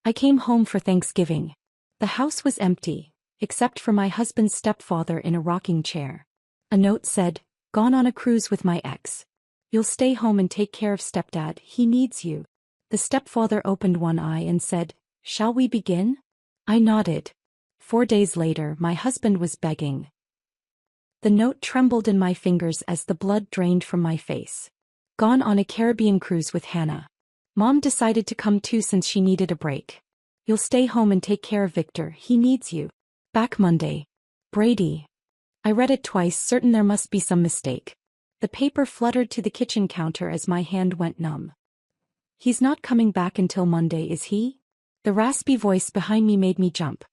I came home for Thanksgiving. The house was empty, except for my husband's stepfather in a rocking chair. A note said, "Gone on a cruise with my ex. You'll stay home and take care of stepdad, he needs you." The stepfather opened one eye and said, "Shall we begin?" I nodded. 4 days later, my husband was begging. The note trembled in my fingers as the blood drained from my face. Gone on a Caribbean cruise with Hannah. Mom decided to come too since she needed a break. You'll stay home and take care of Victor, he needs you. Back Monday. Brady. I read it twice, certain there must be some mistake. The paper fluttered to the kitchen counter as my hand went numb. He's not coming back until Monday, is he? The raspy voice behind me made me jump.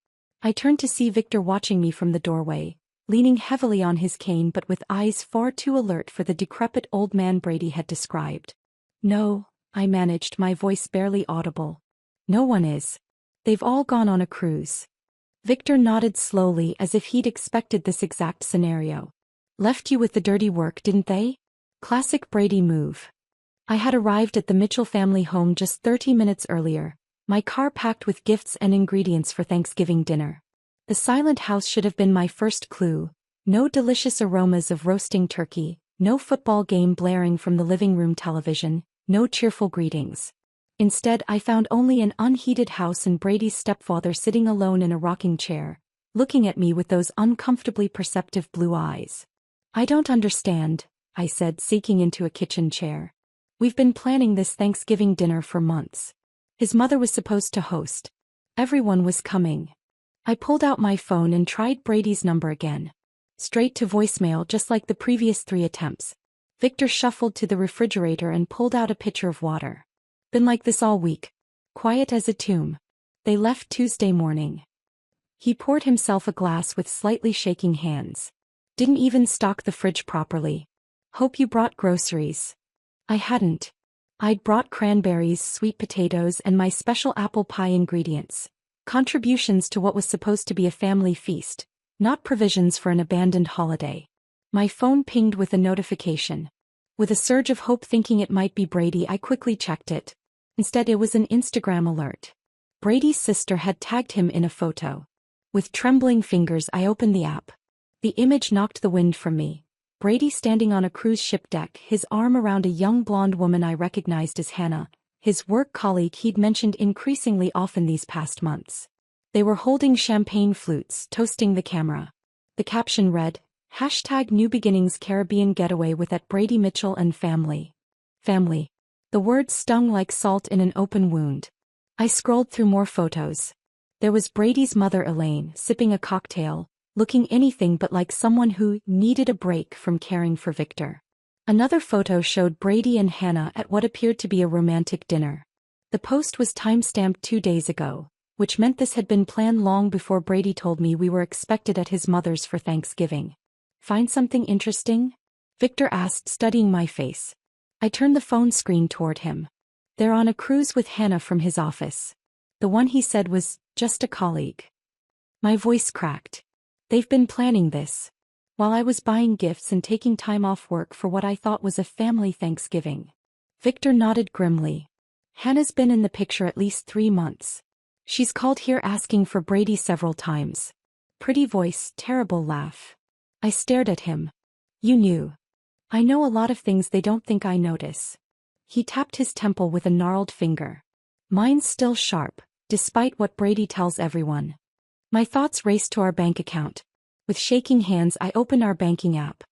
I turned to see Victor watching me from the doorway, leaning heavily on his cane but with eyes far too alert for the decrepit old man Brady had described. "No," I managed, my voice barely audible. "No one is. They've all gone on a cruise." Victor nodded slowly as if he'd expected this exact scenario. "Left you with the dirty work, didn't they?" Classic Brady move. I had arrived at the Mitchell family home just 30 minutes earlier, my car packed with gifts and ingredients for Thanksgiving dinner. The silent house should have been my first clue. No delicious aromas of roasting turkey, no football game blaring from the living room television, no cheerful greetings. Instead, I found only an unheated house and Brady's stepfather sitting alone in a rocking chair, looking at me with those uncomfortably perceptive blue eyes. "I don't understand," I said, sinking into a kitchen chair. "We've been planning this Thanksgiving dinner for months. His mother was supposed to host. Everyone was coming." I pulled out my phone and tried Brady's number again. Straight to voicemail, just like the previous 3 attempts. Victor shuffled to the refrigerator and pulled out a pitcher of water. "Been like this all week. Quiet as a tomb. They left Tuesday morning." He poured himself a glass with slightly shaking hands. "Didn't even stock the fridge properly. Hope you brought groceries." I hadn't. I'd brought cranberries, sweet potatoes, and my special apple pie ingredients. Contributions to what was supposed to be a family feast, not provisions for an abandoned holiday. My phone pinged with a notification. With a surge of hope thinking it might be Brady, I quickly checked it. Instead, it was an Instagram alert. Brady's sister had tagged him in a photo. With trembling fingers, I opened the app. The image knocked the wind from me. Brady standing on a cruise ship deck, his arm around a young blonde woman I recognized as Hannah, his work colleague he'd mentioned increasingly often these past months. They were holding champagne flutes, toasting the camera. The caption read, #New Beginnings Caribbean Getaway with at Brady Mitchell and Family. Family. The word stung like salt in an open wound. I scrolled through more photos. There was Brady's mother Elaine, sipping a cocktail, looking anything but like someone who needed a break from caring for Victor. Another photo showed Brady and Hannah at what appeared to be a romantic dinner. The post was time-stamped 2 days ago, which meant this had been planned long before Brady told me we were expected at his mother's for Thanksgiving. "Find something interesting?" Victor asked, studying my face. I turned the phone screen toward him. "They're on a cruise with Hannah from his office. The one he said was just a colleague." My voice cracked. They've been planning this, while I was buying gifts and taking time off work for what I thought was a family Thanksgiving. Victor nodded grimly. "Hannah's been in the picture at least 3 months. She's called here asking for Brady several times." Pretty voice, terrible laugh. I stared at him. "You knew." "I know a lot of things they don't think I notice." He tapped his temple with a gnarled finger. "Mine's still sharp, despite what Brady tells everyone." My thoughts raced to our bank account. With shaking hands, I opened our banking app.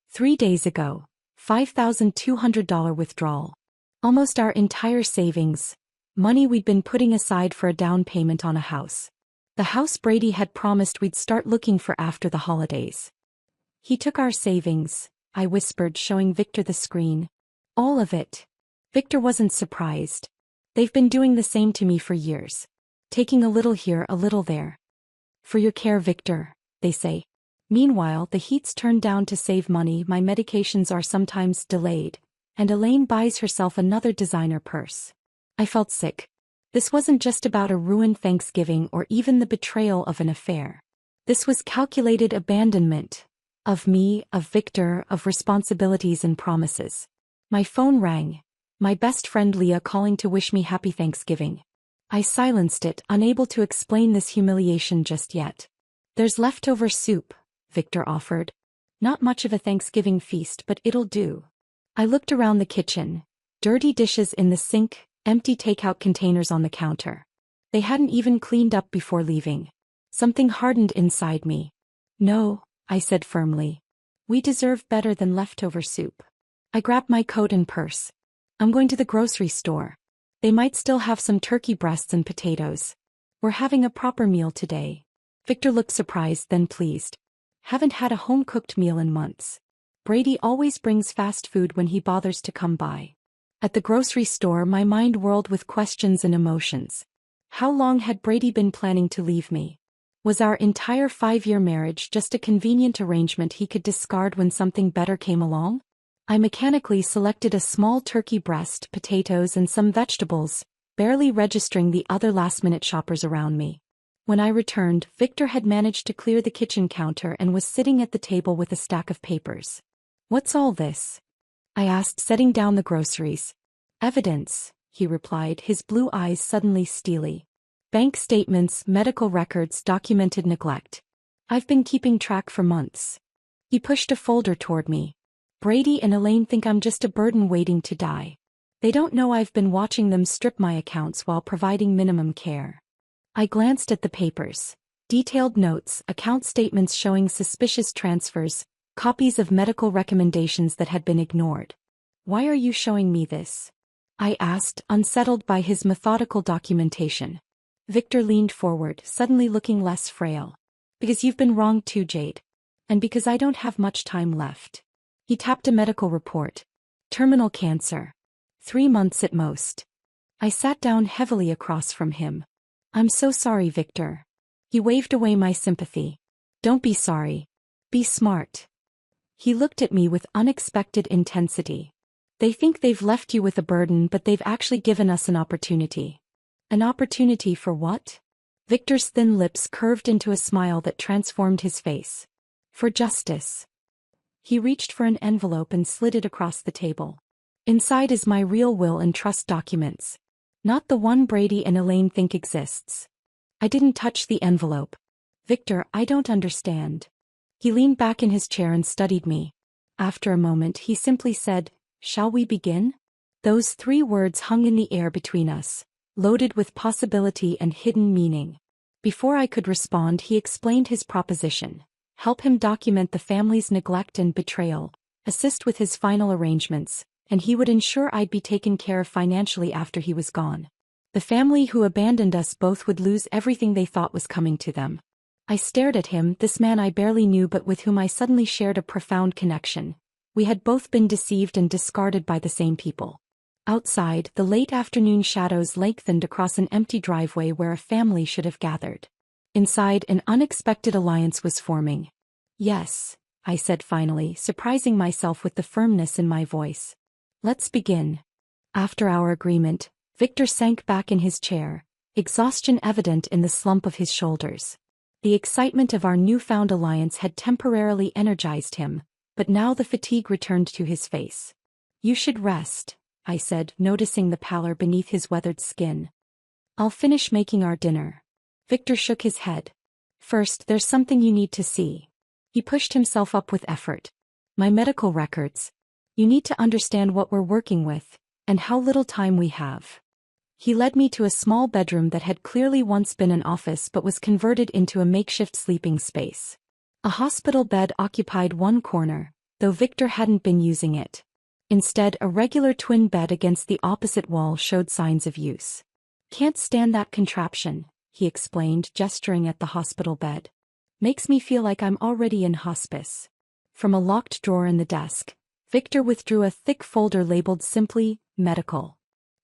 3 days ago, $5,200 withdrawal. Almost our entire savings. Money we'd been putting aside for a down payment on a house. The house Brady had promised we'd start looking for after the holidays. "He took our savings," I whispered, showing Victor the screen. "All of it." Victor wasn't surprised. "They've been doing the same to me for years. Taking a little here, a little there. For your care, Victor, they say. Meanwhile, the heat's turned down to save money, my medications are sometimes delayed, and Elaine buys herself another designer purse." I felt sick. This wasn't just about a ruined Thanksgiving or even the betrayal of an affair. This was calculated abandonment. Of me, of Victor, of responsibilities and promises. My phone rang. My best friend Leah calling to wish me happy Thanksgiving. I silenced it, unable to explain this humiliation just yet. There's leftover soup, Victor offered. Not much of a Thanksgiving feast, but it'll do. I looked around the kitchen. Dirty dishes in the sink, empty takeout containers on the counter. They hadn't even cleaned up before leaving. Something hardened inside me. No, I said firmly. We deserve better than leftover soup. I grabbed my coat and purse. I'm going to the grocery store. They might still have some turkey breasts and potatoes. We're having a proper meal today. Victor looked surprised, then pleased. Haven't had a home-cooked meal in months. Brady always brings fast food when he bothers to come by. At the grocery store, my mind whirled with questions and emotions. How long had Brady been planning to leave me? Was our entire 5-year marriage just a convenient arrangement he could discard when something better came along? I mechanically selected a small turkey breast, potatoes, and some vegetables, barely registering the other last-minute shoppers around me. When I returned, Victor had managed to clear the kitchen counter and was sitting at the table with a stack of papers. What's all this? I asked, setting down the groceries. Evidence, he replied, his blue eyes suddenly steely. Bank statements, medical records, documented neglect. I've been keeping track for months. He pushed a folder toward me. Brady and Elaine think I'm just a burden waiting to die. They don't know I've been watching them strip my accounts while providing minimum care. I glanced at the papers. Detailed notes, account statements showing suspicious transfers, copies of medical recommendations that had been ignored. Why are you showing me this? I asked, unsettled by his methodical documentation. Victor leaned forward, suddenly looking less frail. Because you've been wrong too, Jade. And because I don't have much time left. He tapped a medical report. Terminal cancer. 3 months at most. I sat down heavily across from him. I'm so sorry, Victor. He waved away my sympathy. Don't be sorry. Be smart. He looked at me with unexpected intensity. They think they've left you with a burden, but they've actually given us an opportunity. An opportunity for what? Victor's thin lips curved into a smile that transformed his face. For justice. He reached for an envelope and slid it across the table. Inside is my real will and trust documents. Not the one Brady and Elaine think exists. I didn't touch the envelope. Victor, I don't understand. He leaned back in his chair and studied me. After a moment, he simply said, "Shall we begin?" Those 3 words hung in the air between us, loaded with possibility and hidden meaning. Before I could respond, he explained his proposition. Help him document the family's neglect and betrayal, assist with his final arrangements, and he would ensure I'd be taken care of financially after he was gone. The family who abandoned us both would lose everything they thought was coming to them. I stared at him, this man I barely knew but with whom I suddenly shared a profound connection. We had both been deceived and discarded by the same people. Outside, the late afternoon shadows lengthened across an empty driveway where a family should have gathered. Inside, an unexpected alliance was forming. Yes, I said finally, surprising myself with the firmness in my voice. Let's begin. After our agreement, Victor sank back in his chair, exhaustion evident in the slump of his shoulders. The excitement of our newfound alliance had temporarily energized him, but now the fatigue returned to his face. You should rest, I said, noticing the pallor beneath his weathered skin. I'll finish making our dinner. Victor shook his head. First, there's something you need to see. He pushed himself up with effort. My medical records. You need to understand what we're working with, and how little time we have. He led me to a small bedroom that had clearly once been an office but was converted into a makeshift sleeping space. A hospital bed occupied one corner, though Victor hadn't been using it. Instead, a regular twin bed against the opposite wall showed signs of use. Can't stand that contraption, he explained, gesturing at the hospital bed. Makes me feel like I'm already in hospice. From a locked drawer in the desk, Victor withdrew a thick folder labeled simply, medical.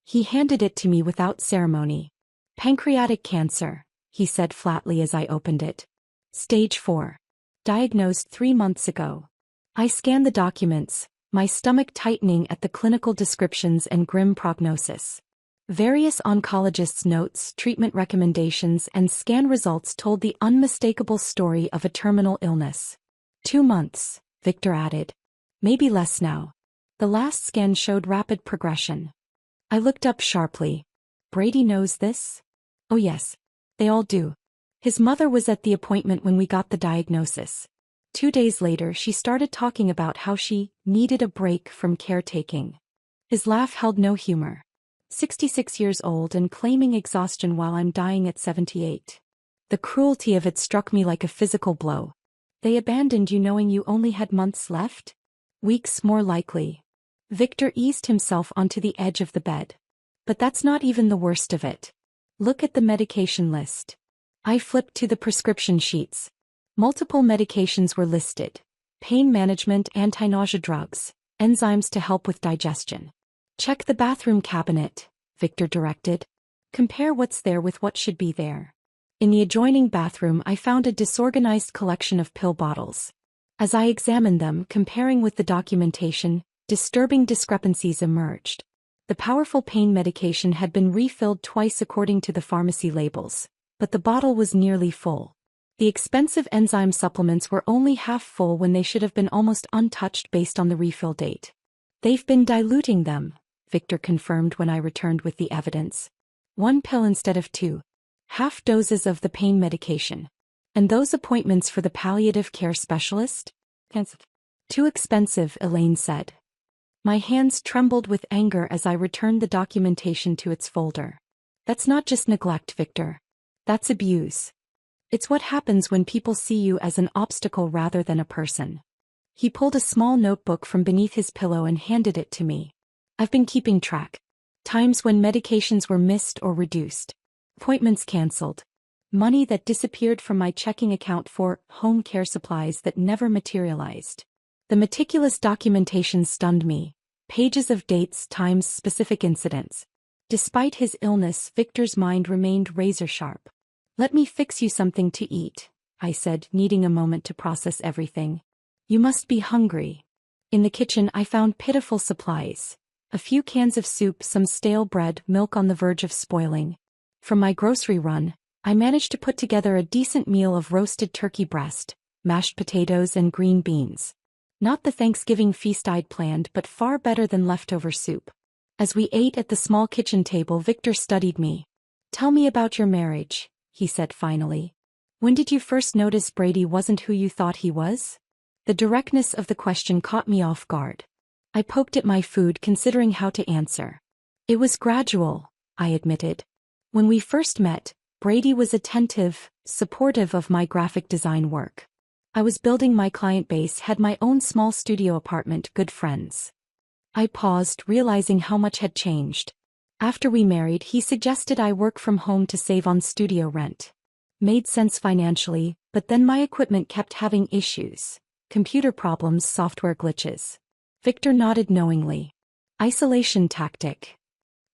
He handed it to me without ceremony. Pancreatic cancer, he said flatly as I opened it. Stage 4. Diagnosed 3 months ago. I scanned the documents, my stomach tightening at the clinical descriptions and grim prognosis. Various oncologists' notes, treatment recommendations, and scan results told the unmistakable story of a terminal illness. 2 months, Victor added. Maybe less now. The last scan showed rapid progression. I looked up sharply. Brady knows this? Oh yes. They all do. His mother was at the appointment when we got the diagnosis. 2 days later she started talking about how she needed a break from caretaking. His laugh held no humor. 66 years old and claiming exhaustion while I'm dying at 78. The cruelty of it struck me like a physical blow. They abandoned you knowing you only had months left? Weeks more likely. Victor eased himself onto the edge of the bed. But that's not even the worst of it. Look at the medication list. I flipped to the prescription sheets. Multiple medications were listed. Pain management, anti-nausea drugs, enzymes to help with digestion. Check the bathroom cabinet, Victor directed. Compare what's there with what should be there. In the adjoining bathroom I found a disorganized collection of pill bottles. As I examined them, comparing with the documentation, disturbing discrepancies emerged. The powerful pain medication had been refilled twice according to the pharmacy labels, but the bottle was nearly full. The expensive enzyme supplements were only half full when they should have been almost untouched based on the refill date. They've been diluting them, Victor confirmed when I returned with the evidence. 1 pill instead of 2. Half doses of the pain medication. And those appointments for the palliative care specialist? Too expensive, Elaine said. My hands trembled with anger as I returned the documentation to its folder. That's not just neglect, Victor. That's abuse. It's what happens when people see you as an obstacle rather than a person. He pulled a small notebook from beneath his pillow and handed it to me. I've been keeping track. Times when medications were missed or reduced. Appointments canceled. Money that disappeared from my checking account for home care supplies that never materialized. The meticulous documentation stunned me. Pages of dates, times, specific incidents. Despite his illness, Victor's mind remained razor-sharp. Let me fix you something to eat, I said, needing a moment to process everything. You must be hungry. In the kitchen I found pitiful supplies. A few cans of soup, some stale bread, milk on the verge of spoiling. From my grocery run, I managed to put together a decent meal of roasted turkey breast, mashed potatoes and green beans. Not the Thanksgiving feast I'd planned, but far better than leftover soup. As we ate at the small kitchen table, Victor studied me. Tell me about your marriage, he said finally. When did you first notice Brady wasn't who you thought he was? The directness of the question caught me off guard. I poked at my food, considering how to answer. It was gradual, I admitted. When we first met, Brady was attentive, supportive of my graphic design work. I was building my client base, had my own small studio apartment, good friends. I paused, realizing how much had changed. After we married, he suggested I work from home to save on studio rent. Made sense financially, but then my equipment kept having issues. Computer problems, software glitches. Victor nodded knowingly. Isolation tactic.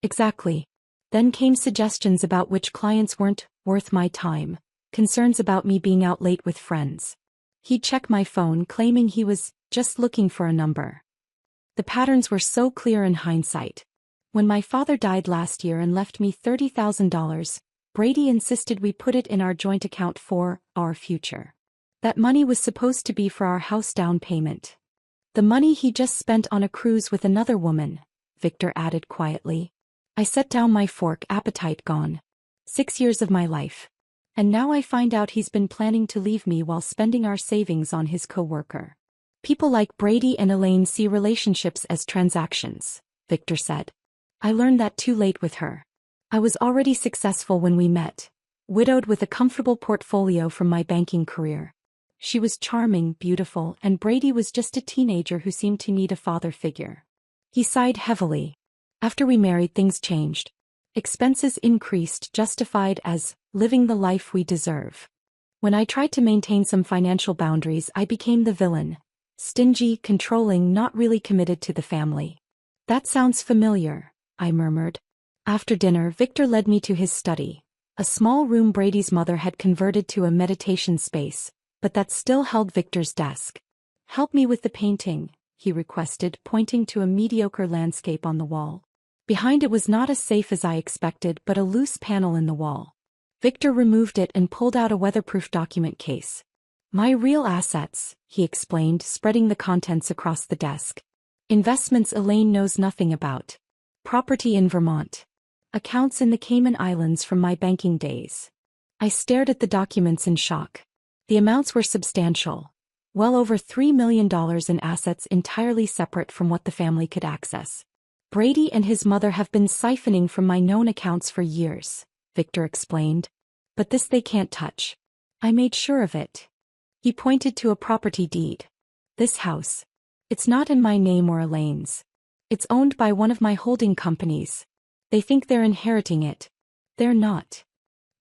Exactly. Then came suggestions about which clients weren't worth my time, concerns about me being out late with friends. He'd check my phone, claiming he was just looking for a number. The patterns were so clear in hindsight. When my father died last year and left me $30,000, Brady insisted we put it in our joint account for our future. That money was supposed to be for our house down payment. The money he just spent on a cruise with another woman, Victor added quietly. I set down my fork, appetite gone. 6 years of my life. And now I find out he's been planning to leave me while spending our savings on his co-worker. People like Brady and Elaine see relationships as transactions, Victor said. I learned that too late with her. I was already successful when we met, widowed with a comfortable portfolio from my banking career. She was charming, beautiful, and Brady was just a teenager who seemed to need a father figure. He sighed heavily. After we married, things changed. Expenses increased, justified as living the life we deserve. When I tried to maintain some financial boundaries, I became the villain. Stingy, controlling, not really committed to the family. That sounds familiar, I murmured. After dinner, Victor led me to his study. A small room Brady's mother had converted to a meditation space, but that still held Victor's desk. Help me with the painting, he requested, pointing to a mediocre landscape on the wall. Behind it was not as safe as I expected, but a loose panel in the wall. Victor removed it and pulled out a weatherproof document case. My real assets, he explained, spreading the contents across the desk. Investments Elaine knows nothing about. Property in Vermont. accounts in the Cayman Islands from my banking days. I stared at the documents in shock. The amounts were substantial. Well over $3 million in assets entirely separate from what the family could access. Brady and his mother have been siphoning from my known accounts for years, Victor explained. But this they can't touch. I made sure of it. He pointed to a property deed. This house. It's not in my name or Elaine's. It's owned by one of my holding companies. They think they're inheriting it. They're not.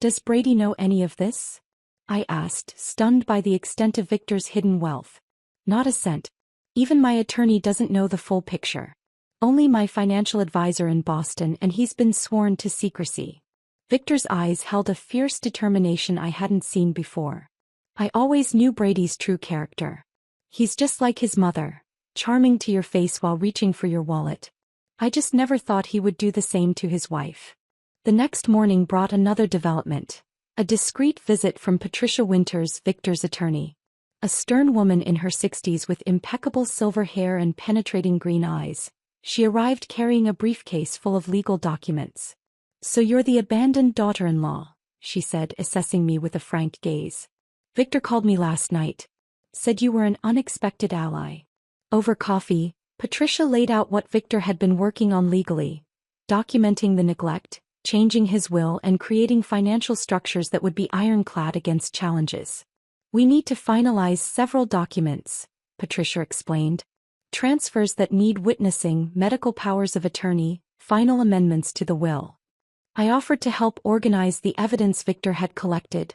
Does Brady know any of this? I asked, stunned by the extent of Victor's hidden wealth. Not a cent. Even my attorney doesn't know the full picture. Only my financial advisor in Boston, and he's been sworn to secrecy. Victor's eyes held a fierce determination I hadn't seen before. I always knew Brady's true character. He's just like his mother, charming to your face while reaching for your wallet. I just never thought he would do the same to his wife. The next morning brought another development. A discreet visit from Patricia Winters, Victor's attorney. A stern woman in her 60s with impeccable silver hair and penetrating green eyes. She arrived carrying a briefcase full of legal documents. "So you're the abandoned daughter-in-law," she said, assessing me with a frank gaze. "Victor called me last night. Said you were an unexpected ally." Over coffee, Patricia laid out what Victor had been working on legally, documenting the neglect, changing his will, and creating financial structures that would be ironclad against challenges. "We need to finalize several documents," Patricia explained. "Transfers that need witnessing, medical powers of attorney, final amendments to the will." I offered to help organize the evidence Victor had collected.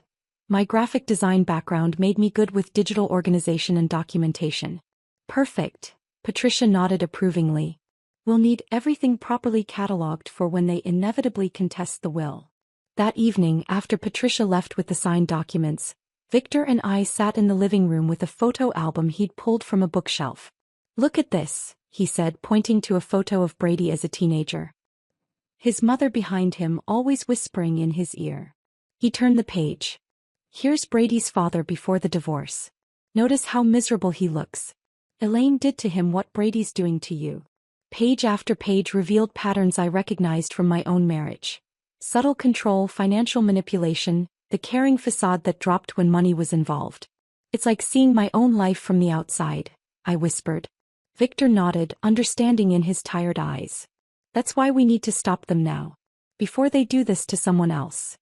My graphic design background made me good with digital organization and documentation. "Perfect," Patricia nodded approvingly. "We'll need everything properly cataloged for when they inevitably contest the will." That evening, after Patricia left with the signed documents, Victor and I sat in the living room with a photo album he'd pulled from a bookshelf. "Look at this," he said, pointing to a photo of Brady as a teenager. His mother behind him, always whispering in his ear. He turned the page. "Here's Brady's father before the divorce. Notice how miserable he looks. Elaine did to him what Brady's doing to you." Page after page revealed patterns I recognized from my own marriage. Subtle control, financial manipulation, the caring facade that dropped when money was involved. "It's like seeing my own life from the outside," I whispered. Victor nodded, understanding in his tired eyes. "That's why we need to stop them now. Before they do this to someone else."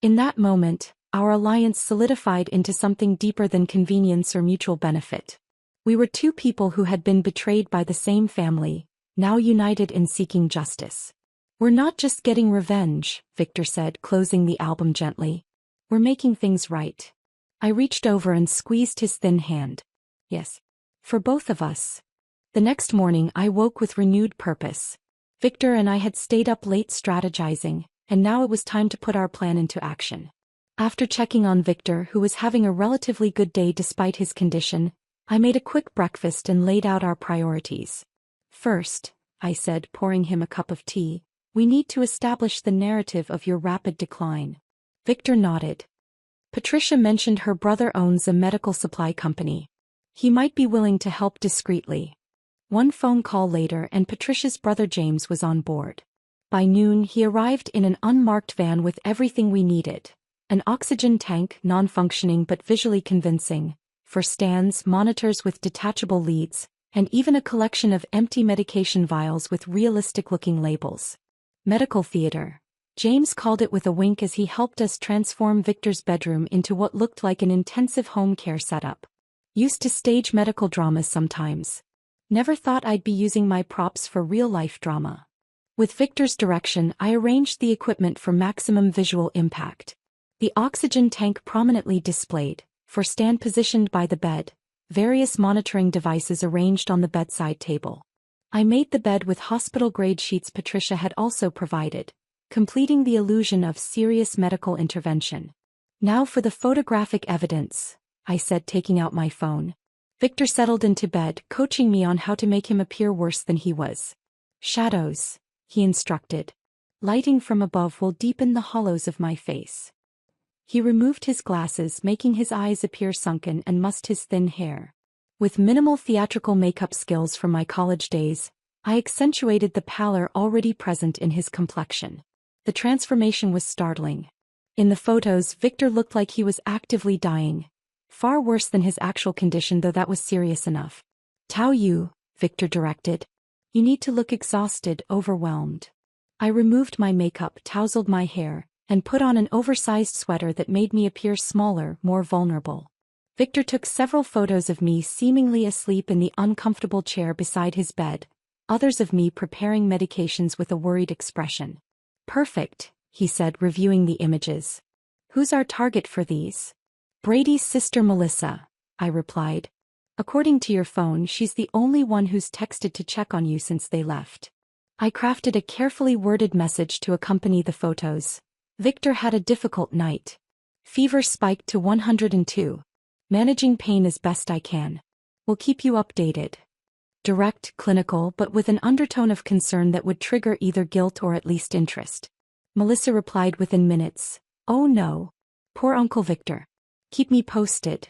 In that moment, our alliance solidified into something deeper than convenience or mutual benefit. We were two people who had been betrayed by the same family, now united in seeking justice. "We're not just getting revenge," Victor said, closing the album gently. "We're making things right." I reached over and squeezed his thin hand. "Yes. For both of us." The next morning I woke with renewed purpose. Victor and I had stayed up late strategizing, and now it was time to put our plan into action. After checking on Victor, who was having a relatively good day despite his condition, I made a quick breakfast and laid out our priorities. "First," I said, pouring him a cup of tea, "we need to establish the narrative of your rapid decline." Victor nodded. Patricia mentioned her brother owns a medical supply company. He might be willing to help discreetly. One phone call later and Patricia's brother James was on board. By noon he arrived in an unmarked van with everything we needed. An oxygen tank, non-functioning but visually convincing, for stands, monitors with detachable leads, and even a collection of empty medication vials with realistic-looking labels. "Medical theater," James called it with a wink as he helped us transform Victor's bedroom into what looked like an intensive home care setup. "Used to stage medical dramas sometimes. Never thought I'd be using my props for real-life drama." With Victor's direction, I arranged the equipment for maximum visual impact. The oxygen tank prominently displayed, for stand positioned by the bed, various monitoring devices arranged on the bedside table. I made the bed with hospital-grade sheets Patricia had also provided, completing the illusion of serious medical intervention. "Now for the photographic evidence," I said, taking out my phone. Victor settled into bed, coaching me on how to make him appear worse than he was. "Shadows," he instructed. "Lighting from above will deepen the hollows of my face." He removed his glasses, making his eyes appear sunken, and mussed his thin hair. With minimal theatrical makeup skills from my college days, I accentuated the pallor already present in his complexion. The transformation was startling. In the photos, Victor looked like he was actively dying. Far worse than his actual condition, though that was serious enough. "Tao Yu," Victor directed. "You need to look exhausted, overwhelmed." I removed my makeup, tousled my hair, and put on an oversized sweater that made me appear smaller, more vulnerable. Victor took several photos of me seemingly asleep in the uncomfortable chair beside his bed, others of me preparing medications with a worried expression. "Perfect," he said, reviewing the images. "Who's our target for these?" "Brady's sister Melissa," I replied. "According to your phone, she's the only one who's texted to check on you since they left." I crafted a carefully worded message to accompany the photos. "Victor had a difficult night. Fever spiked to 102. Managing pain as best I can. We'll keep you updated." Direct, clinical, but with an undertone of concern that would trigger either guilt or at least interest. Melissa replied within minutes. "Oh no. Poor Uncle Victor. Keep me posted."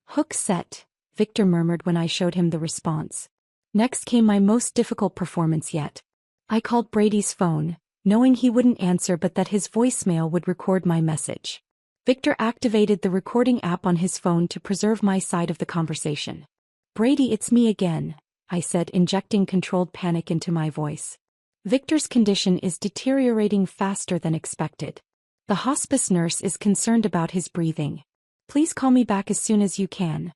"Hook set," Victor murmured when I showed him the response. Next came my most difficult performance yet. I called Brady's phone, knowing he wouldn't answer but that his voicemail would record my message. Victor activated the recording app on his phone to preserve my side of the conversation. "Brady, it's me again," I said, injecting controlled panic into my voice. "Victor's condition is deteriorating faster than expected. The hospice nurse is concerned about his breathing. Please call me back as soon as you can."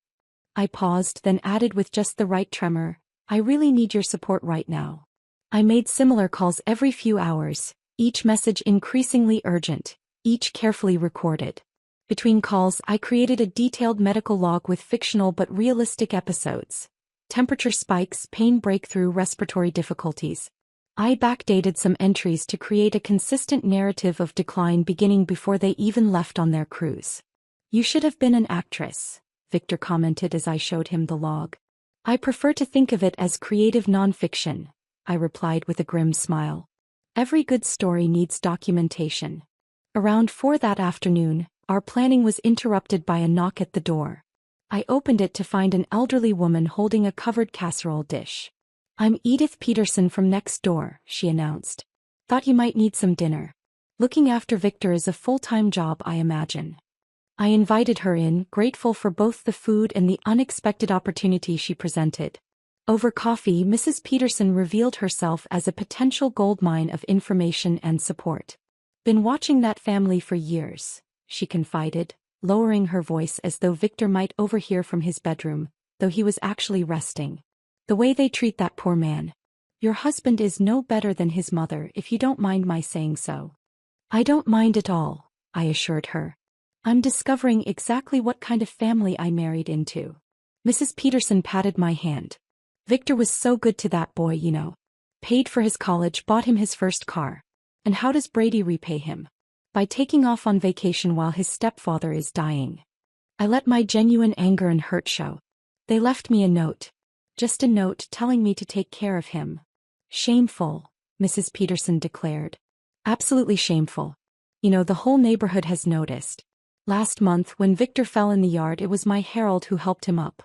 I paused, then added with just the right tremor, "I really need your support right now." I made similar calls every few hours, each message increasingly urgent, each carefully recorded. Between calls, I created a detailed medical log with fictional but realistic episodes. Temperature spikes, pain breakthrough, respiratory difficulties. I backdated some entries to create a consistent narrative of decline beginning before they even left on their cruise. "You should have been an actress," Victor commented as I showed him the log. "I prefer to think of it as creative nonfiction," I replied with a grim smile. "Every good story needs documentation." Around 4 that afternoon, our planning was interrupted by a knock at the door. I opened it to find an elderly woman holding a covered casserole dish. "I'm Edith Peterson from next door," she announced. "Thought you might need some dinner. Looking after Victor is a full-time job, I imagine." I invited her in, grateful for both the food and the unexpected opportunity she presented. Over coffee, Mrs. Peterson revealed herself as a potential goldmine of information and support. "Been watching that family for years," she confided, lowering her voice as though Victor might overhear from his bedroom, though he was actually resting. "The way they treat that poor man. Your husband is no better than his mother, if you don't mind my saying so." "I don't mind at all," I assured her. "I'm discovering exactly what kind of family I married into." Mrs. Peterson patted my hand. "Victor was so good to that boy, you know. Paid for his college, bought him his first car. And how does Brady repay him? By taking off on vacation while his stepfather is dying." I let my genuine anger and hurt show. "They left me a note. Just a note telling me to take care of him." "Shameful," Mrs. Peterson declared. "Absolutely shameful. You know, the whole neighborhood has noticed. Last month, when Victor fell in the yard, it was my Harold who helped him up.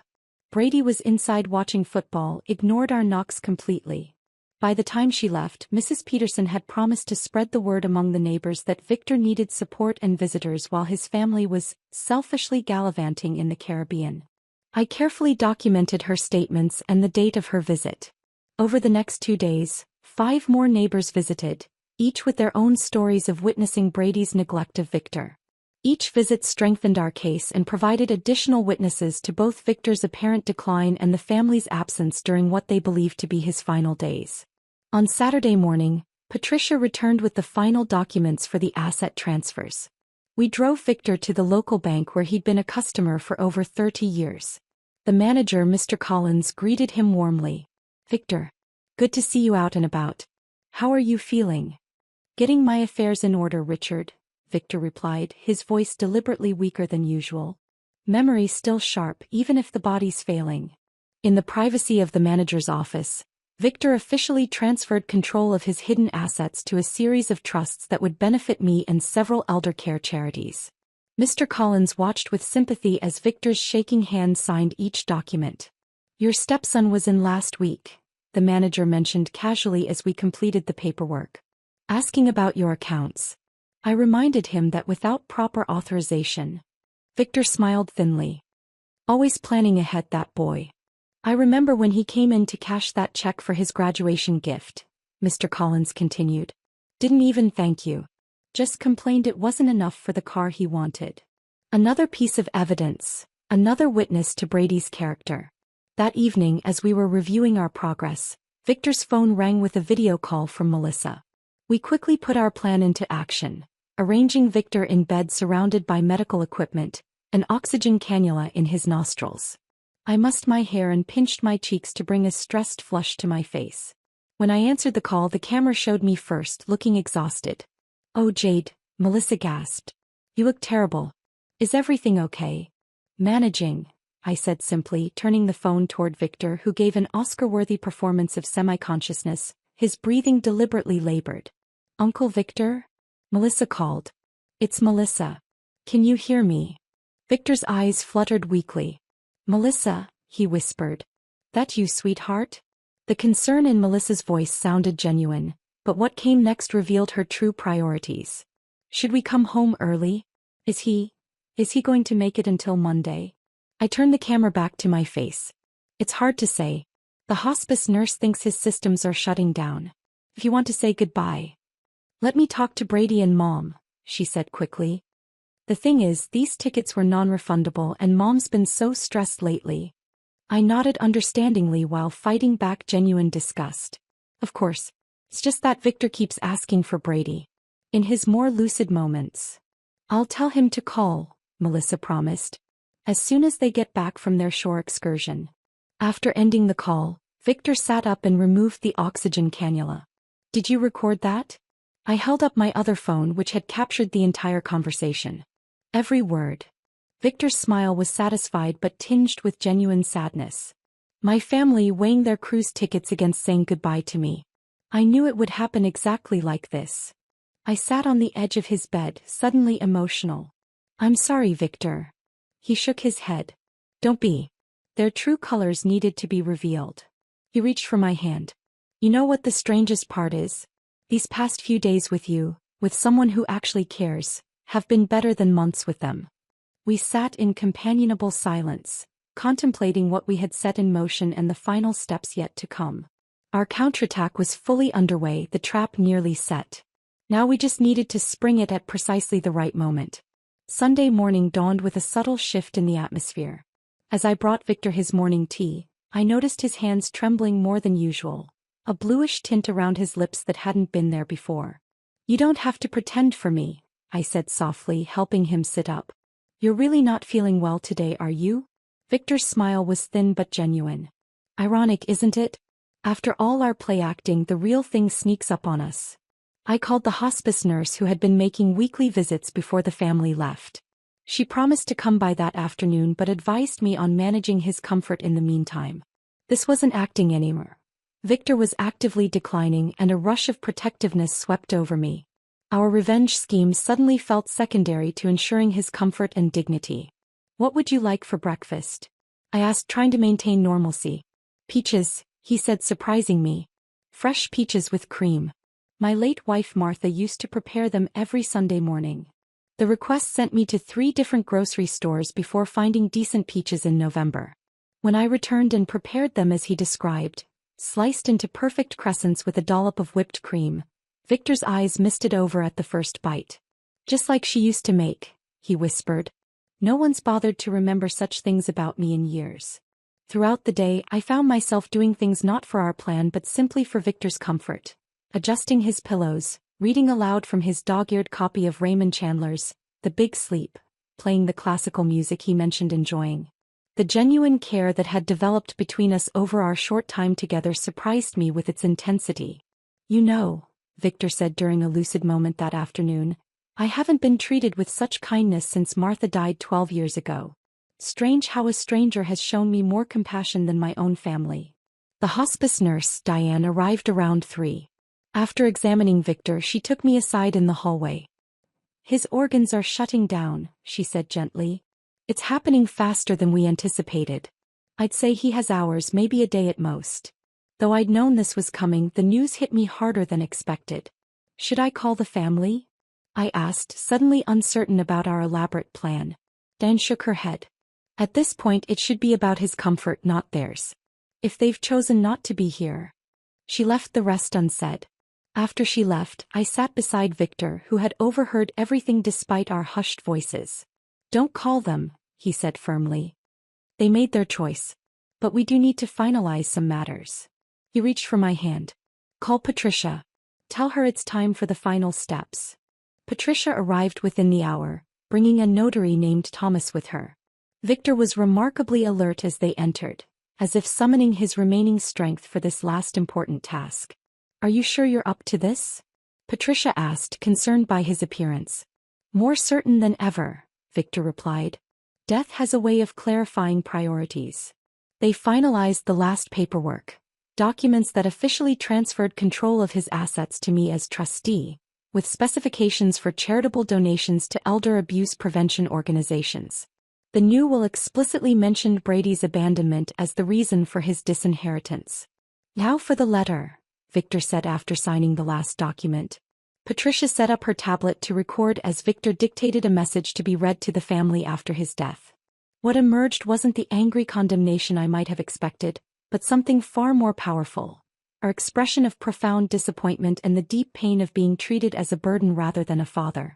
Brady was inside watching football, ignored our knocks completely. By the time she left, Mrs. Peterson had promised to spread the word among the neighbors that Victor needed support and visitors while his family was selfishly gallivanting in the Caribbean. I carefully documented her statements and the date of her visit. Over the next 2 days, 5 more neighbors visited, each with their own stories of witnessing Brady's neglect of Victor. Each visit strengthened our case and provided additional witnesses to both Victor's apparent decline and the family's absence during what they believed to be his final days. On Saturday morning, Patricia returned with the final documents for the asset transfers. We drove Victor to the local bank where he'd been a customer for over 30 years. The manager, Mr. Collins, greeted him warmly. "Victor, good to see you out and about. How are you feeling?" "Getting my affairs in order, Richard," Victor replied, his voice deliberately weaker than usual. "Memory still sharp, even if the body's failing." In the privacy of the manager's office, Victor officially transferred control of his hidden assets to a series of trusts that would benefit me and several elder care charities. Mr. Collins watched with sympathy as Victor's shaking hand signed each document. "Your stepson was in last week," the manager mentioned casually as we completed the paperwork. asking about your accounts. I reminded him that without proper authorization. Victor smiled thinly. Always planning ahead, that boy. I remember when he came in to cash that check for his graduation gift, Mr. Collins continued. Didn't even thank you. Just complained it wasn't enough for the car he wanted. Another piece of evidence, another witness to Brady's character. That evening, as we were reviewing our progress, Victor's phone rang with a video call from Melissa. We quickly put our plan into action, arranging Victor in bed surrounded by medical equipment, an oxygen cannula in his nostrils. I mussed my hair and pinched my cheeks to bring a stressed flush to my face. When I answered the call, the camera showed me first, looking exhausted. Oh, Jade, Melissa gasped. You look terrible. Is everything okay? Managing, I said simply, turning the phone toward Victor, who gave an Oscar-worthy performance of semi-consciousness, his breathing deliberately labored. Uncle Victor? Melissa called. It's Melissa. Can you hear me? Victor's eyes fluttered weakly. Melissa, he whispered. That you, sweetheart? The concern in Melissa's voice sounded genuine, but what came next revealed her true priorities. Should we come home early? Is he going to make it until Monday? I turned the camera back to my face. It's hard to say. The hospice nurse thinks his systems are shutting down. If you want to say goodbye. Let me talk to Brady and Mom, she said quickly. The thing is, these tickets were non-refundable and Mom's been so stressed lately. I nodded understandingly while fighting back genuine disgust. Of course, it's just that Victor keeps asking for Brady. In his more lucid moments. I'll tell him to call, Melissa promised. As soon as they get back from their shore excursion. After ending the call, Victor sat up and removed the oxygen cannula. Did you record that? I held up my other phone, which had captured the entire conversation. Every word. Victor's smile was satisfied but tinged with genuine sadness. My family weighing their cruise tickets against saying goodbye to me. I knew it would happen exactly like this. I sat on the edge of his bed, suddenly emotional. I'm sorry, Victor. He shook his head. Don't be. Their true colors needed to be revealed. He reached for my hand. You know what the strangest part is? These past few days with you, with someone who actually cares, have been better than months with them. We sat in companionable silence, contemplating what we had set in motion and the final steps yet to come. Our counterattack was fully underway, the trap nearly set. Now we just needed to spring it at precisely the right moment. Sunday morning dawned with a subtle shift in the atmosphere. As I brought Victor his morning tea, I noticed his hands trembling more than usual, a bluish tint around his lips that hadn't been there before. You don't have to pretend for me, I said softly, helping him sit up. You're really not feeling well today, are you? Victor's smile was thin but genuine. Ironic, isn't it? After all our play acting, the real thing sneaks up on us. I called the hospice nurse who had been making weekly visits before the family left. She promised to come by that afternoon but advised me on managing his comfort in the meantime. This wasn't acting anymore. Victor was actively declining and a rush of protectiveness swept over me. Our revenge scheme suddenly felt secondary to ensuring his comfort and dignity. What would you like for breakfast? I asked, trying to maintain normalcy. Peaches, he said, surprising me. Fresh peaches with cream. My late wife Martha used to prepare them every Sunday morning. The request sent me to 3 different grocery stores before finding decent peaches in November. When I returned and prepared them as he described, sliced into perfect crescents with a dollop of whipped cream, Victor's eyes misted over at the first bite. Just like she used to make, he whispered. No one's bothered to remember such things about me in years. Throughout the day, I found myself doing things not for our plan but simply for Victor's comfort. Adjusting his pillows, reading aloud from his dog-eared copy of Raymond Chandler's The Big Sleep, playing the classical music he mentioned enjoying. The genuine care that had developed between us over our short time together surprised me with its intensity. You know, Victor said during a lucid moment that afternoon, I haven't been treated with such kindness since Martha died 12 years ago. Strange how a stranger has shown me more compassion than my own family. The hospice nurse, Diane, arrived around 3. After examining Victor, she took me aside in the hallway. His organs are shutting down, she said gently. It's happening faster than we anticipated. I'd say he has hours, maybe a day at most. Though I'd known this was coming, the news hit me harder than expected. Should I call the family? I asked, suddenly uncertain about our elaborate plan. Dan shook her head. At this point it should be about his comfort, not theirs. If they've chosen not to be here. She left the rest unsaid. After she left, I sat beside Victor, who had overheard everything despite our hushed voices. Don't call them, he said firmly. They made their choice. But we do need to finalize some matters. He reached for my hand. Call Patricia. Tell her it's time for the final steps. Patricia arrived within the hour, bringing a notary named Thomas with her. Victor was remarkably alert as they entered, as if summoning his remaining strength for this last important task. Are you sure you're up to this? Patricia asked, concerned by his appearance. More certain than ever, Victor replied. Death has a way of clarifying priorities. They finalized the last paperwork, documents that officially transferred control of his assets to me as trustee, with specifications for charitable donations to elder abuse prevention organizations. The new will explicitly mentioned Brady's abandonment as the reason for his disinheritance. Now for the letter, Victor said after signing the last document. Patricia set up her tablet to record as Victor dictated a message to be read to the family after his death. What emerged wasn't the angry condemnation I might have expected, but something far more powerful. Our expression of profound disappointment and the deep pain of being treated as a burden rather than a father.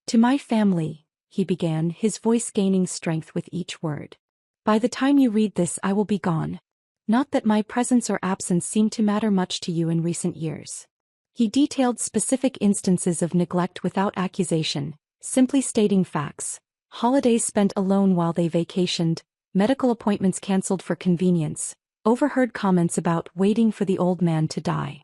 To my family, he began, his voice gaining strength with each word. By the time you read this I will be gone. Not that my presence or absence seemed to matter much to you in recent years. He detailed specific instances of neglect without accusation, simply stating facts. Holidays spent alone while they vacationed, medical appointments cancelled for convenience, overheard comments about waiting for the old man to die.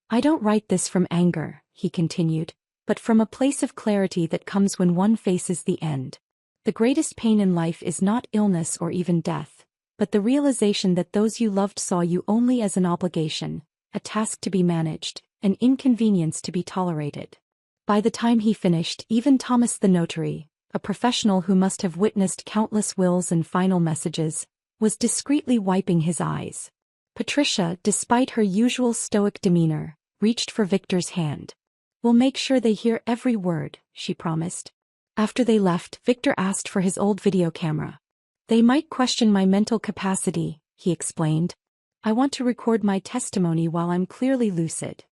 I don't write this from anger, he continued, but from a place of clarity that comes when one faces the end. The greatest pain in life is not illness or even death, but the realization that those you loved saw you only as an obligation, a task to be managed, an inconvenience to be tolerated. By the time he finished, even Thomas the notary, a professional who must have witnessed countless wills and final messages, was discreetly wiping his eyes. Patricia, despite her usual stoic demeanor, reached for Victor's hand. We'll make sure they hear every word, she promised. After they left, Victor asked for his old video camera. They might question my mental capacity, he explained. I want to record my testimony while I'm clearly lucid.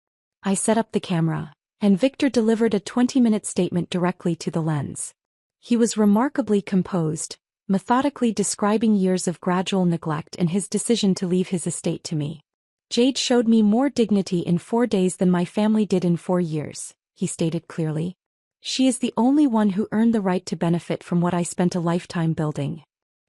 I set up the camera, and Victor delivered a 20-minute statement directly to the lens. He was remarkably composed, methodically describing years of gradual neglect and his decision to leave his estate to me. Jade showed me more dignity in 4 days than my family did in 4 years, he stated clearly. She is the only one who earned the right to benefit from what I spent a lifetime building.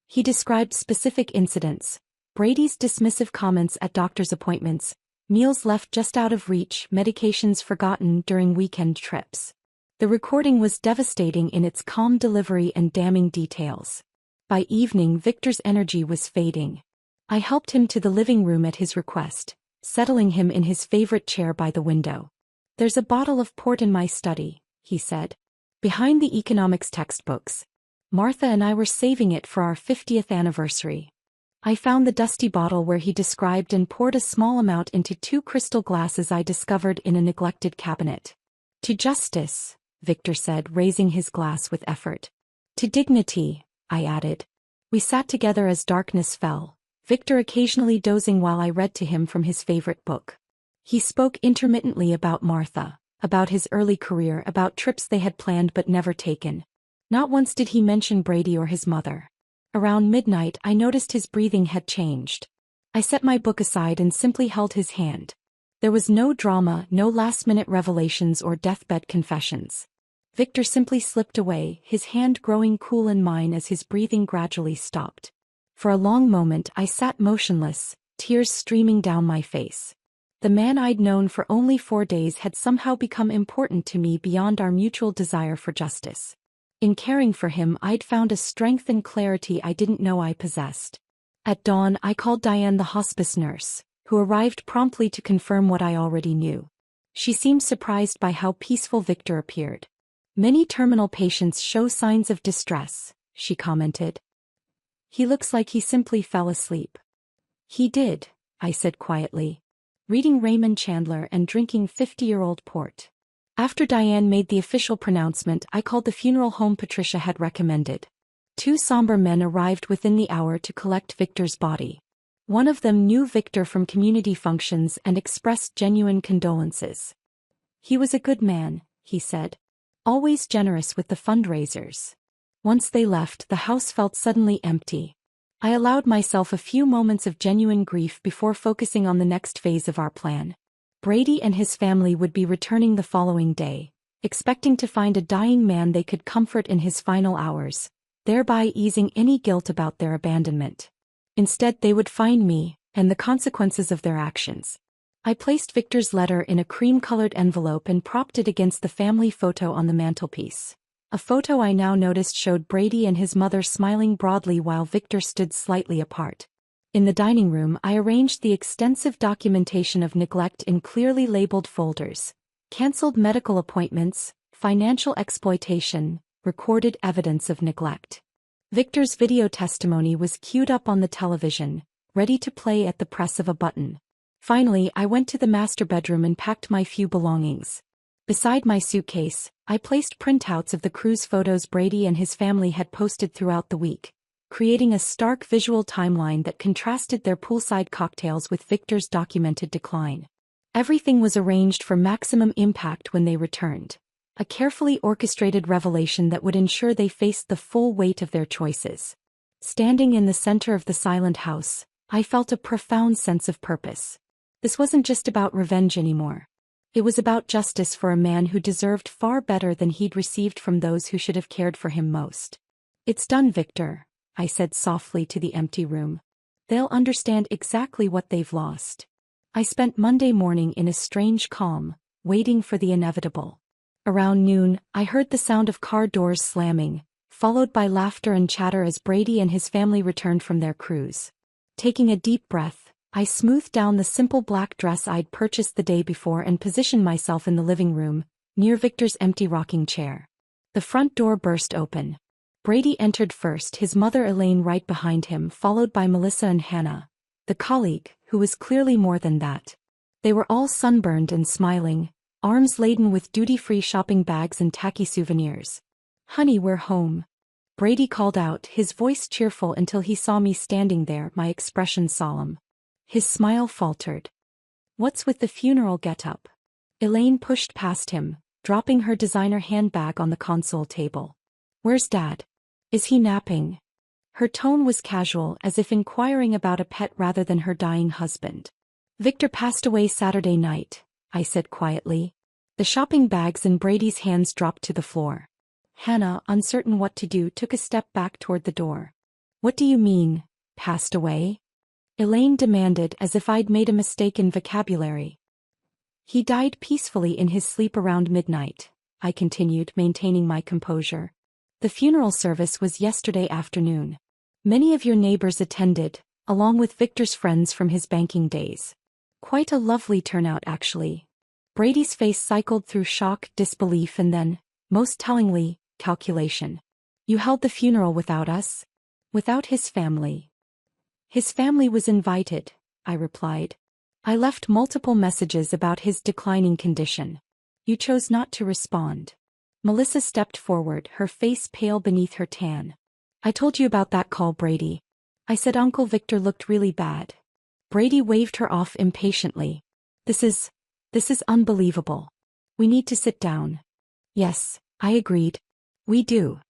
He described specific incidents, Brady's dismissive comments at doctor's appointments, meals left just out of reach, medications forgotten during weekend trips. The recording was devastating in its calm delivery and damning details. By evening, Victor's energy was fading. I helped him to the living room at his request, settling him in his favorite chair by the window. There's a bottle of port in my study, he said. Behind the economics textbooks. Martha and I were saving it for our 50th anniversary. I found the dusty bottle where he described and poured a small amount into 2 crystal glasses I discovered in a neglected cabinet. To justice, Victor said, raising his glass with effort. To dignity, I added. We sat together as darkness fell, Victor occasionally dozing while I read to him from his favorite book. He spoke intermittently about Martha, about his early career, about trips they had planned but never taken. Not once did he mention Brady or his mother. Around midnight I noticed his breathing had changed. I set my book aside and simply held his hand. There was no drama, no last-minute revelations or deathbed confessions. Victor simply slipped away, his hand growing cool in mine as his breathing gradually stopped. For a long moment I sat motionless, tears streaming down my face. The man I'd known for only 4 days had somehow become important to me beyond our mutual desire for justice. In caring for him I'd found a strength and clarity I didn't know I possessed. At dawn I called Diane, the hospice nurse, who arrived promptly to confirm what I already knew. She seemed surprised by how peaceful Victor appeared. Many terminal patients show signs of distress, she commented. He looks like he simply fell asleep. He did, I said quietly. Reading Raymond Chandler and drinking 50-year-old port. After Diane made the official pronouncement, I called the funeral home Patricia had recommended. 2 somber men arrived within the hour to collect Victor's body. One of them knew Victor from community functions and expressed genuine condolences. He was a good man, he said. Always generous with the fundraisers. Once they left, the house felt suddenly empty. I allowed myself a few moments of genuine grief before focusing on the next phase of our plan. Brady and his family would be returning the following day, expecting to find a dying man they could comfort in his final hours, thereby easing any guilt about their abandonment. Instead, they would find me, and the consequences of their actions. I placed Victor's letter in a cream-colored envelope and propped it against the family photo on the mantelpiece. A photo I now noticed showed Brady and his mother smiling broadly while Victor stood slightly apart. In the dining room, I arranged the extensive documentation of neglect in clearly labeled folders: cancelled medical appointments, financial exploitation, recorded evidence of neglect. Victor's video testimony was queued up on the television, ready to play at the press of a button. Finally, I went to the master bedroom and packed my few belongings. Beside my suitcase, I placed printouts of the cruise photos Brady and his family had posted throughout the week, creating a stark visual timeline that contrasted their poolside cocktails with Victor's documented decline. Everything was arranged for maximum impact when they returned. A carefully orchestrated revelation that would ensure they faced the full weight of their choices. Standing in the center of the silent house, I felt a profound sense of purpose. This wasn't just about revenge anymore. It was about justice for a man who deserved far better than he'd received from those who should have cared for him most. "It's done, Victor," I said softly to the empty room. "They'll understand exactly what they've lost." I spent Monday morning in a strange calm, waiting for the inevitable. Around noon, I heard the sound of car doors slamming, followed by laughter and chatter as Brady and his family returned from their cruise. Taking a deep breath, I smoothed down the simple black dress I'd purchased the day before and positioned myself in the living room, near Victor's empty rocking chair. The front door burst open. Brady entered first, his mother Elaine right behind him, followed by Melissa and Hannah, the colleague, who was clearly more than that. They were all sunburned and smiling, arms laden with duty-free shopping bags and tacky souvenirs. "Honey, we're home," Brady called out, his voice cheerful until he saw me standing there, my expression solemn. His smile faltered. "What's with the funeral get-up?" Elaine pushed past him, dropping her designer handbag on the console table. "Where's Dad? Is he napping?" Her tone was casual, as if inquiring about a pet rather than her dying husband. "Victor passed away Saturday night," I said quietly. The shopping bags in Brady's hands dropped to the floor. Hannah, uncertain what to do, took a step back toward the door. "What do you mean, passed away?" Elaine demanded, as if I'd made a mistake in vocabulary. "He died peacefully in his sleep around midnight," I continued, maintaining my composure. "The funeral service was yesterday afternoon. Many of your neighbors attended, along with Victor's friends from his banking days. Quite a lovely turnout, actually." Brady's face cycled through shock, disbelief, and then, most tellingly, calculation. "You held the funeral without us?" "Without his family." "His family was invited," I replied. "I left multiple messages about his declining condition. You chose not to respond." Melissa stepped forward, her face pale beneath her tan. "I told you about that call, Brady. I said Uncle Victor looked really bad." Brady waved her off impatiently. This is unbelievable. We need to sit down." "Yes," I agreed. "We do."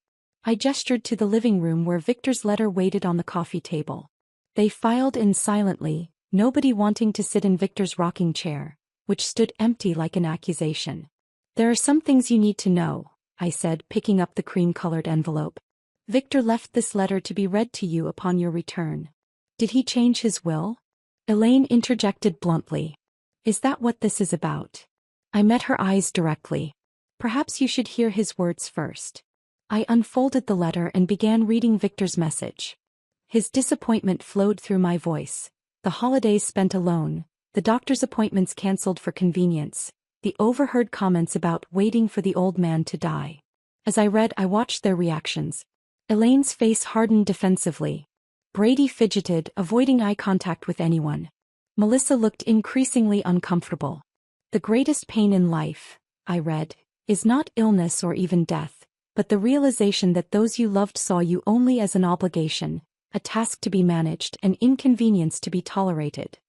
I gestured to the living room where Victor's letter waited on the coffee table. They filed in silently, nobody wanting to sit in Victor's rocking chair, which stood empty like an accusation. "There are some things you need to know," I said, picking up the cream-colored envelope. "Victor left this letter to be read to you upon your return." "Did he change his will?" Elaine interjected bluntly. "Is that what this is about?" I met her eyes directly. "Perhaps you should hear his words first." I unfolded the letter and began reading Victor's message. His disappointment flowed through my voice. The holidays spent alone, the doctor's appointments cancelled for convenience, the overheard comments about waiting for the old man to die. As I read, I watched their reactions. Elaine's face hardened defensively. Brady fidgeted, avoiding eye contact with anyone. Melissa looked increasingly uncomfortable. "The greatest pain in life," I read, is not illness or even death, but the realization that those you loved saw you only as an obligation, a task to be managed, an inconvenience to be tolerated.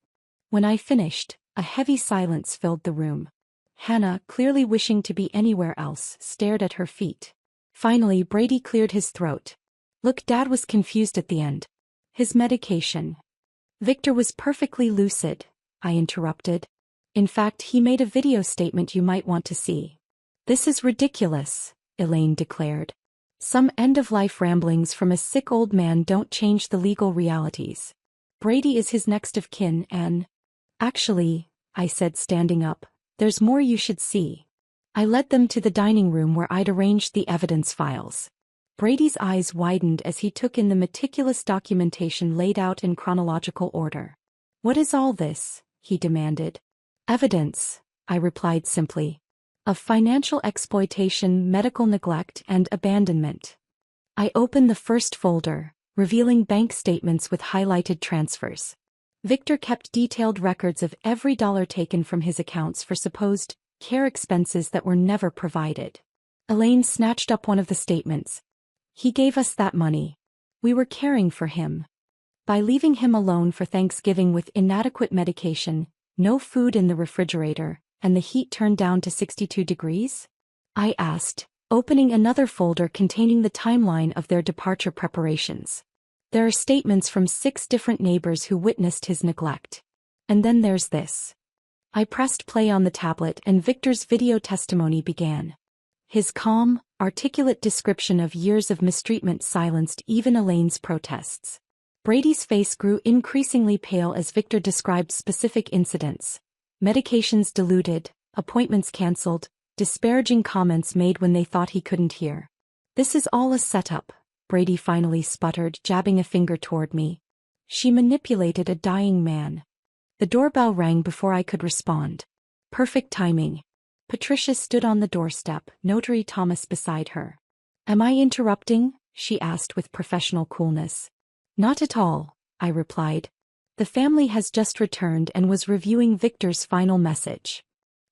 When I finished, a heavy silence filled the room. Hannah, clearly wishing to be anywhere else, stared at her feet. Finally, Brady cleared his throat. Look, Dad was confused at the end. His medication. Victor was perfectly lucid, I interrupted. In fact, he made a video statement you might want to see. This is ridiculous, Elaine declared. Some end-of-life ramblings from a sick old man don't change the legal realities. Brady is his next of kin and... Actually, I said, standing up, there's more you should see. I led them to the dining room where I'd arranged the evidence files. Brady's eyes widened as he took in the meticulous documentation laid out in chronological order. What is all this? He demanded. Evidence, I replied simply. Of financial exploitation, medical neglect, and abandonment. I opened the first folder, revealing bank statements with highlighted transfers. Victor kept detailed records of every dollar taken from his accounts for supposed care expenses that were never provided. Elaine snatched up one of the statements. He gave us that money. We were caring for him. By leaving him alone for Thanksgiving with inadequate medication, no food in the refrigerator, and the heat turned down to 62 degrees? I asked, opening another folder containing the timeline of their departure preparations. There are statements from 6 different neighbors who witnessed his neglect. And then there's this. I pressed play on the tablet and Victor's video testimony began. His calm, articulate description of years of mistreatment silenced even Elaine's protests. Brady's face grew increasingly pale as Victor described specific incidents. Medications diluted, appointments cancelled, disparaging comments made when they thought he couldn't hear. This is all a setup, Brady finally sputtered, jabbing a finger toward me. She manipulated a dying man. The doorbell rang before I could respond. Perfect timing. Patricia stood on the doorstep, Notary Thomas beside her. Am I interrupting? She asked with professional coolness. Not at all, I replied. The family has just returned and was reviewing Victor's final message.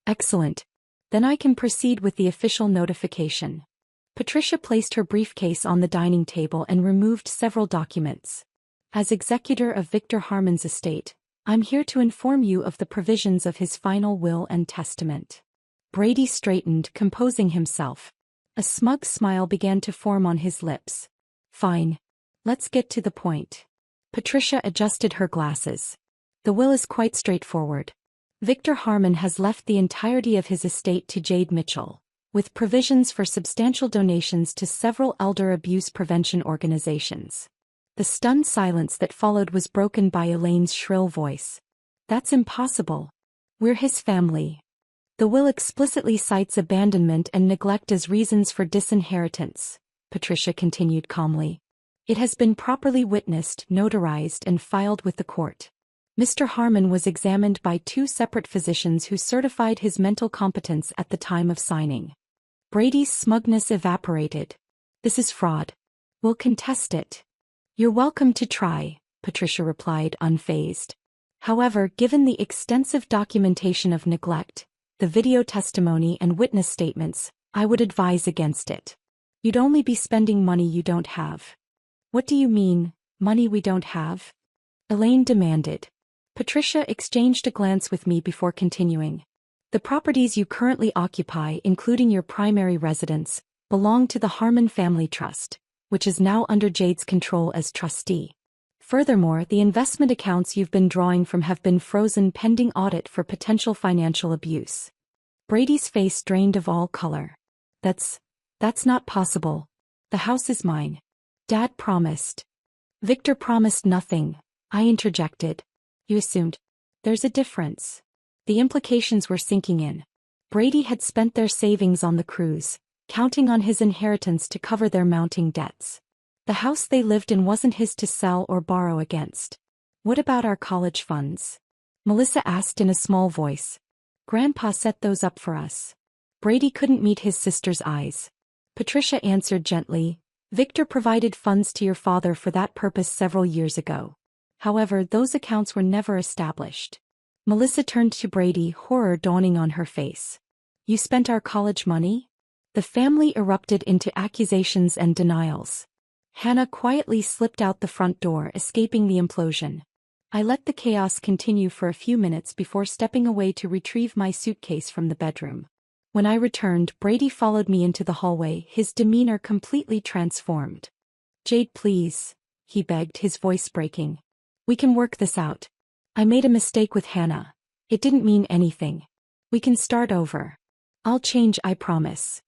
Excellent. Then I can proceed with the official notification. Patricia placed her briefcase on the dining table and removed several documents. As executor of Victor Harmon's estate, I'm here to inform you of the provisions of his final will and testament. Brady straightened, composing himself. A smug smile began to form on his lips. Fine. Let's get to the point. Patricia adjusted her glasses. The will is quite straightforward. Victor Harmon has left the entirety of his estate to Jade Mitchell, with provisions for substantial donations to several elder abuse prevention organizations. The stunned silence that followed was broken by Elaine's shrill voice. That's impossible. We're his family. The will explicitly cites abandonment and neglect as reasons for disinheritance, Patricia continued calmly. It has been properly witnessed, notarized, and filed with the court. Mr. Harmon was examined by 2 separate physicians who certified his mental competence at the time of signing. Brady's smugness evaporated. This is fraud. We'll contest it. You're welcome to try, Patricia replied, unfazed. However, given the extensive documentation of neglect, the video testimony and witness statements, I would advise against it. You'd only be spending money you don't have. What do you mean, money we don't have? Elaine demanded. Patricia exchanged a glance with me before continuing. The properties you currently occupy, including your primary residence, belong to the Harmon Family Trust, which is now under Jade's control as trustee. Furthermore, the investment accounts you've been drawing from have been frozen pending audit for potential financial abuse. Brady's face drained of all color. That's not possible. The house is mine. Dad promised. Victor promised nothing, I interjected. You assumed. There's a difference. The implications were sinking in. Brady had spent their savings on the cruise, counting on his inheritance to cover their mounting debts. The house they lived in wasn't his to sell or borrow against. What about our college funds? Melissa asked in a small voice. Grandpa set those up for us. Brady couldn't meet his sister's eyes. Patricia answered gently, Victor provided funds to your father for that purpose several years ago. However, those accounts were never established. Melissa turned to Brady, horror dawning on her face. You spent our college money? The family erupted into accusations and denials. Hannah quietly slipped out the front door, escaping the implosion. I let the chaos continue for a few minutes before stepping away to retrieve my suitcase from the bedroom. When I returned, Brady followed me into the hallway, his demeanor completely transformed. "Jade, please," he begged, his voice breaking. "We can work this out. I made a mistake with Hannah. It didn't mean anything. We can start over. I'll change, I promise."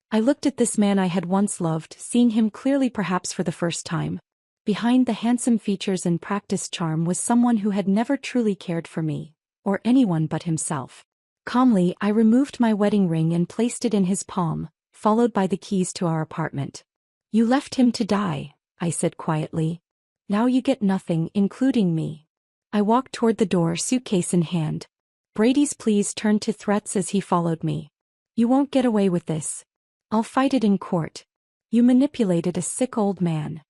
I looked at this man I had once loved, seeing him clearly, perhaps for the first time. Behind the handsome features and practiced charm was someone who had never truly cared for me, or anyone but himself. Calmly, I removed my wedding ring and placed it in his palm, followed by the keys to our apartment. "You left him to die," I said quietly. "Now you get nothing, including me." I walked toward the door, suitcase in hand. Brady's pleas turned to threats as he followed me. "You won't get away with this. I'll fight it in court. You manipulated a sick old man."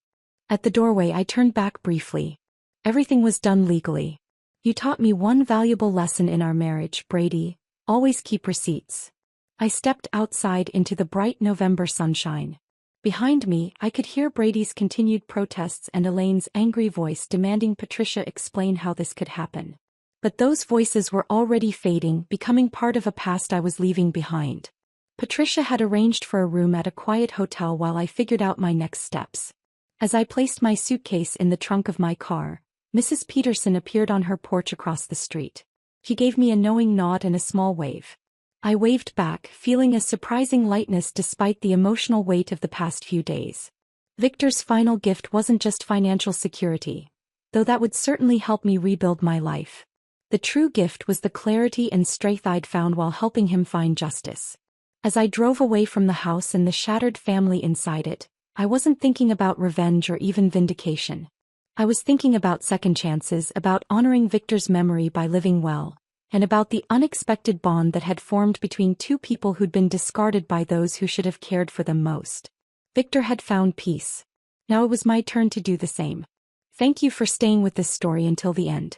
At the doorway I turned back briefly. "Everything was done legally. You taught me one valuable lesson in our marriage, Brady. Always keep receipts." I stepped outside into the bright November sunshine. Behind me, I could hear Brady's continued protests and Elaine's angry voice demanding Patricia explain how this could happen. But those voices were already fading, becoming part of a past I was leaving behind. Patricia had arranged for a room at a quiet hotel while I figured out my next steps. As I placed my suitcase in the trunk of my car, Mrs. Peterson appeared on her porch across the street. She gave me a knowing nod and a small wave. I waved back, feeling a surprising lightness despite the emotional weight of the past few days. Victor's final gift wasn't just financial security, though that would certainly help me rebuild my life. The true gift was the clarity and strength I'd found while helping him find justice. As I drove away from the house and the shattered family inside it, I wasn't thinking about revenge or even vindication. I was thinking about second chances, about honoring Victor's memory by living well, and about the unexpected bond that had formed between two people who'd been discarded by those who should have cared for them most. Victor had found peace. Now it was my turn to do the same. Thank you for staying with this story until the end.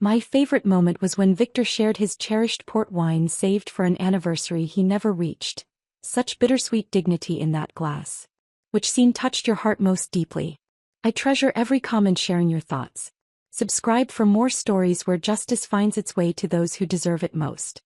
My favorite moment was when Victor shared his cherished port wine saved for an anniversary he never reached. Such bittersweet dignity in that glass. Which scene touched your heart most deeply? I treasure every comment sharing your thoughts. Subscribe for more stories where justice finds its way to those who deserve it most.